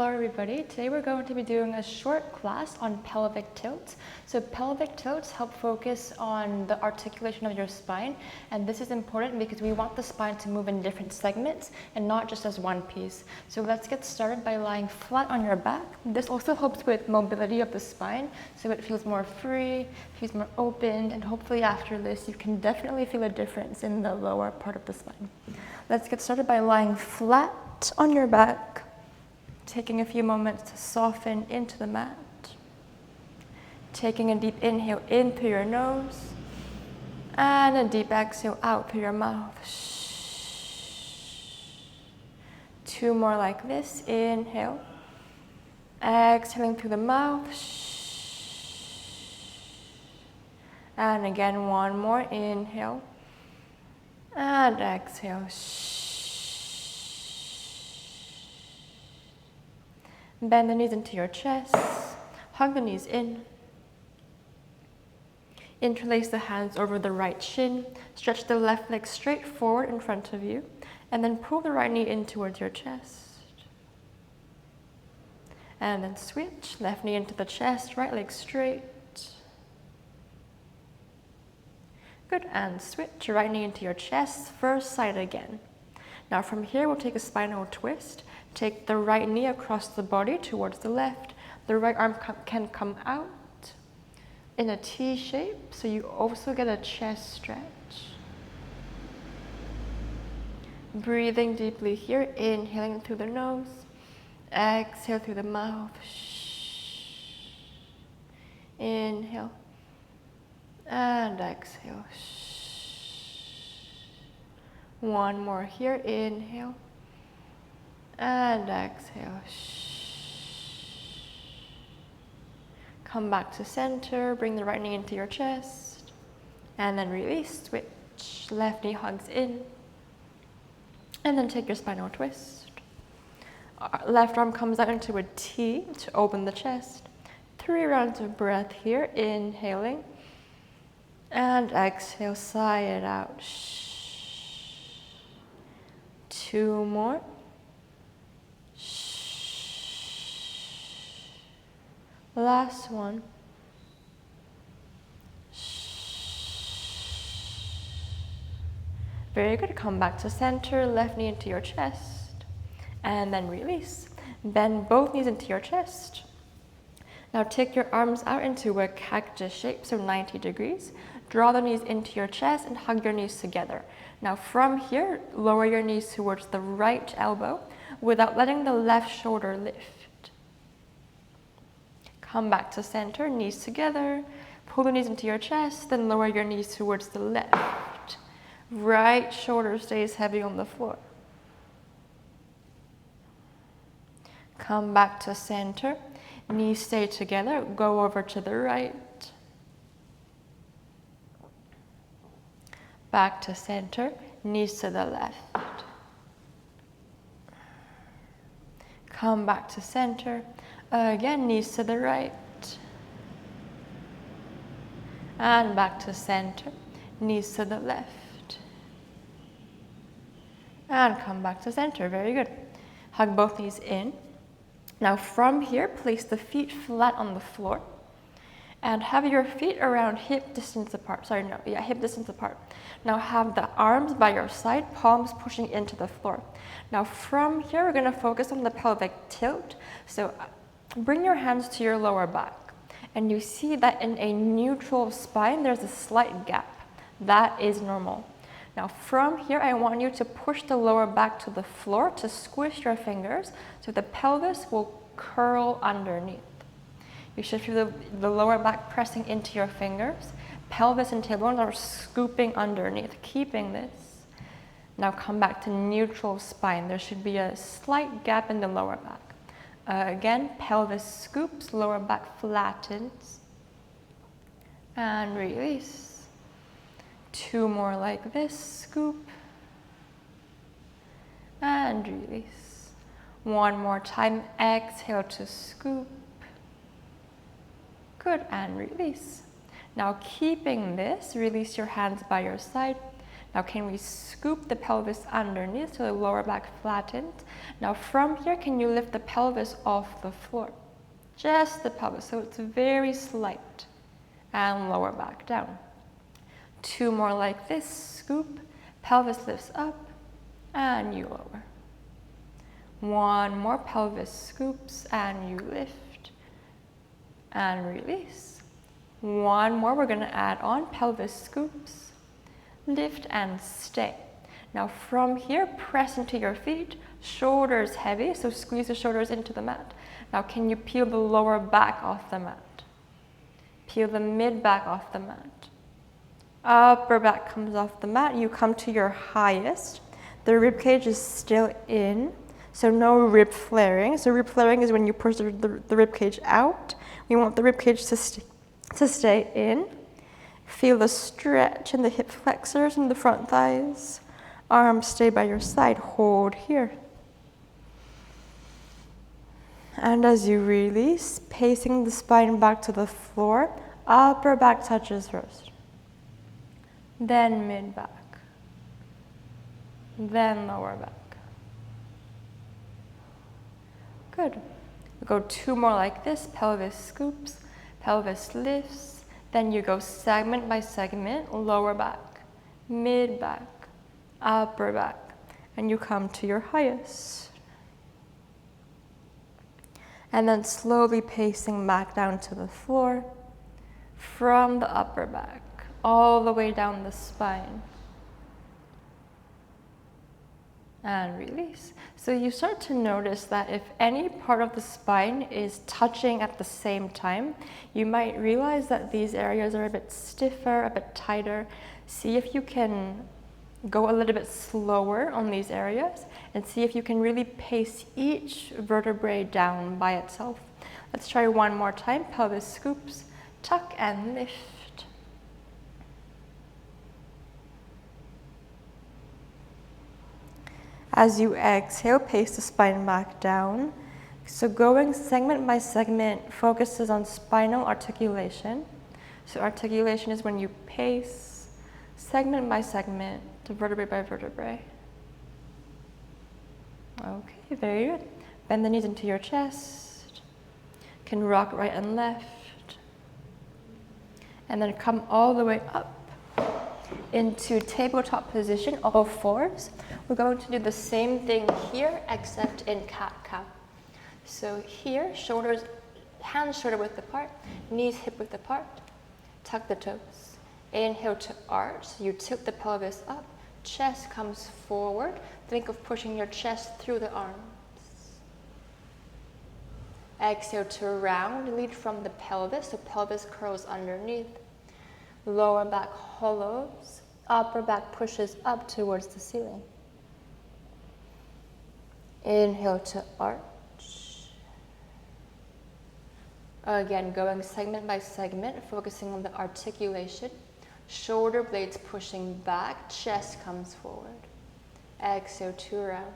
Hello everybody, today we're going to be doing a short class on pelvic tilts. So pelvic tilts help focus on the articulation of your spine, and this is important because we want the spine to move in different segments and not just as one piece. So let's get started by lying flat on your back. This also helps with mobility of the spine, so it feels more free, feels more open, and hopefully after this you can definitely feel a difference in the lower part of the spine. Let's get started by lying flat on your back. Taking a few moments to soften into the mat. Taking a deep inhale in through your nose and a deep exhale out through your mouth. Two more like this. Inhale. Exhaling through the mouth. And again, one more. Inhale. And exhale. Bend the knees into your chest, hug the knees in. Interlace the hands over the right shin, stretch the left leg straight forward in front of you, and then pull the right knee in towards your chest. And then switch, left knee into the chest, right leg straight. Good, and switch, right knee into your chest, first side again. Now from here, we'll take a spinal twist. Take the right knee across the body towards the left. The right arm can come out in a T shape, so you also get a chest stretch. Breathing deeply here, inhaling through the nose, exhale through the mouth. Inhale and exhale. One more here, inhale. And exhale. Come back to center, bring the right knee into your chest, and then release, switch. Left knee hugs in, and then take your spinal twist. Left arm comes out into a T to open the chest. 3 rounds of breath here, inhaling, and exhale, sigh it out. 2 more. Last one. Very good. Come back to center, left knee into your chest, and then release. Bend both knees into your chest. Now take your arms out into a cactus shape, so 90 degrees. Draw the knees into your chest and hug your knees together. Now from here, lower your knees towards the right elbow without letting the left shoulder lift. Come back to center, knees together. Pull the knees into your chest, then lower your knees towards the left. Right shoulder stays heavy on the floor. Come back to center, knees stay together, go over to the right. Back to center, knees to the left. Come back to center. Again, knees to the right. And back to center, knees to the left. And come back to center, very good. Hug both knees in. Now from here, place the feet flat on the floor. And have your feet around hip distance apart. Hip distance apart. Now have the arms by your side, palms pushing into the floor. Now from here, we're gonna focus on the pelvic tilt. So bring your hands to your lower back, and you see that in a neutral spine, there's a slight gap. That is normal. Now from here, I want you to push the lower back to the floor to squish your fingers so the pelvis will curl underneath. You should feel the lower back pressing into your fingers. Pelvis and tailbones are scooping underneath, keeping this. Now come back to neutral spine. There should be a slight gap in the lower back. Again, pelvis scoops, lower back flattens, and release. 2 more like this, scoop, and release. 1 more time, exhale to scoop. Good, and release. Now keeping this, release your hands by your side. Now can we scoop the pelvis underneath so the lower back flattens? Now from here, can you lift the pelvis off the floor? Just the pelvis, so it's very slight. And lower back down. 2 more like this, scoop, pelvis lifts up, and you lower. 1 more, pelvis scoops, and you lift, and release. 1 more, we're gonna add on, pelvis scoops, lift, and stay. Now from here, press into your feet, shoulders heavy, so squeeze the shoulders into the mat. Now can you peel the lower back off the mat? Peel the mid back off the mat. Upper back comes off the mat, you come to your highest. The rib cage is still in, so no rib flaring. So rib flaring is when you push the rib cage out. We want the rib cage to stay in. Feel the stretch in the hip flexors and the front thighs. Arms stay by your side, hold here. And as you release, pacing the spine back to the floor, upper back touches first. Then mid back. Then lower back. Good. We'll go 2 more like this, pelvis scoops, pelvis lifts, then you go segment by segment, lower back, mid back, upper back, and you come to your highest. And then slowly pacing back down to the floor, from the upper back, all the way down the spine. And release. So you start to notice that if any part of the spine is touching at the same time, you might realize that these areas are a bit stiffer, a bit tighter. See if you can go a little bit slower on these areas and see if you can really pace each vertebrae down by itself. Let's try 1 more time. Pelvis scoops, tuck and lift. As you exhale, pace the spine back down. So going segment by segment focuses on spinal articulation. So articulation is when you pace segment by segment, vertebrae by vertebrae. Okay, very good. Bend the knees into your chest. Can rock right and left. And then come all the way up into tabletop position, all fours. We're going to do the same thing here, except in cat-cow. So here, shoulders, hands shoulder width apart, knees hip width apart, tuck the toes. Inhale to arch, you tilt the pelvis up, chest comes forward. Think of pushing your chest through the arms. Exhale to round, lead from the pelvis, so pelvis curls underneath. Lower back hollows, upper back pushes up towards the ceiling. Inhale to arch. Again, going segment by segment, focusing on the articulation. Shoulder blades pushing back, chest comes forward. Exhale to round.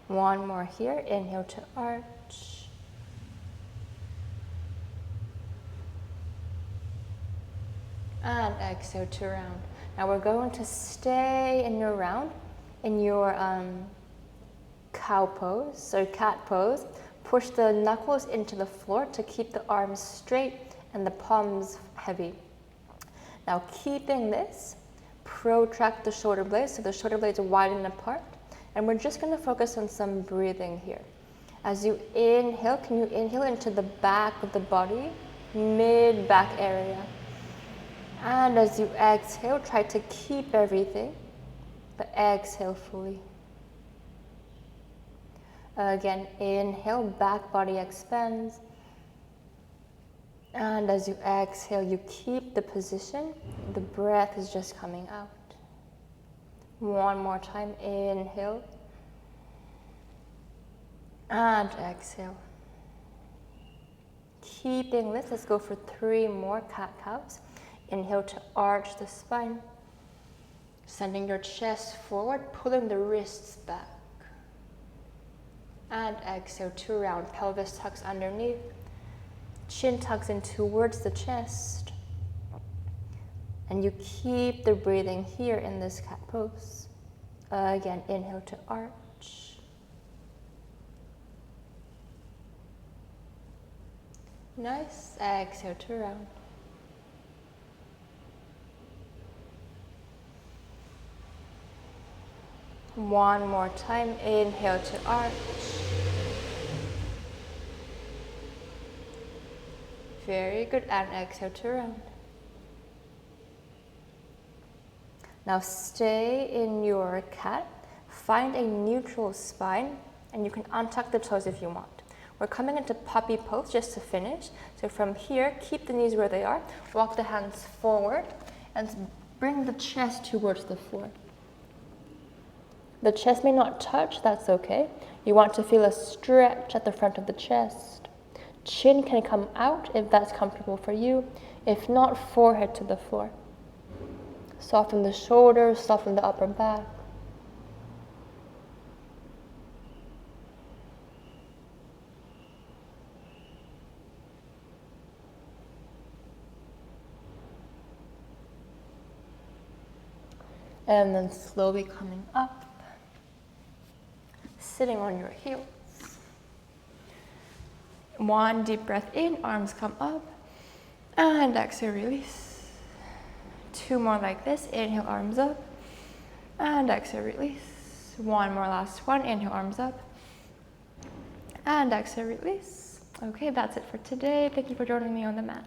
One more here, inhale to arch. And exhale to round. Now we're going to stay in your round, in your cow pose, or cat pose. Push the knuckles into the floor to keep the arms straight and the palms heavy. Now keeping this, protract the shoulder blades, so the shoulder blades widen apart. And we're just going to focus on some breathing here. As you inhale, can you inhale into the back of the body, mid-back area? And as you exhale, try to keep everything, but exhale fully. Again, inhale, back body expands. And as you exhale, you keep the position. The breath is just coming out. One more time, inhale. And exhale. Keeping this, let's go for 3 more cat-cows. Inhale to arch the spine. Sending your chest forward, pulling the wrists back. And exhale to round. Pelvis tucks underneath. Chin tucks in towards the chest. And you keep the breathing here in this cat pose. Again, inhale to arch. Nice. Exhale to round. One more time. Inhale to arch. Very good. And exhale to round. Now stay in your cat. Find a neutral spine, and you can untuck the toes if you want. We're coming into puppy pose just to finish. So from here, keep the knees where they are. Walk the hands forward and bring the chest towards the floor. The chest may not touch, that's okay. You want to feel a stretch at the front of the chest. Chin can come out if that's comfortable for you. If not, forehead to the floor. Soften the shoulders, soften the upper back. And then slowly coming up, sitting on your heels. One deep breath in, arms come up, and exhale, release. Two more like this. Inhale, arms up, and exhale, release. One more, last one. Inhale, arms up, and exhale, release. Okay, that's it for today. Thank you for joining me on the mat.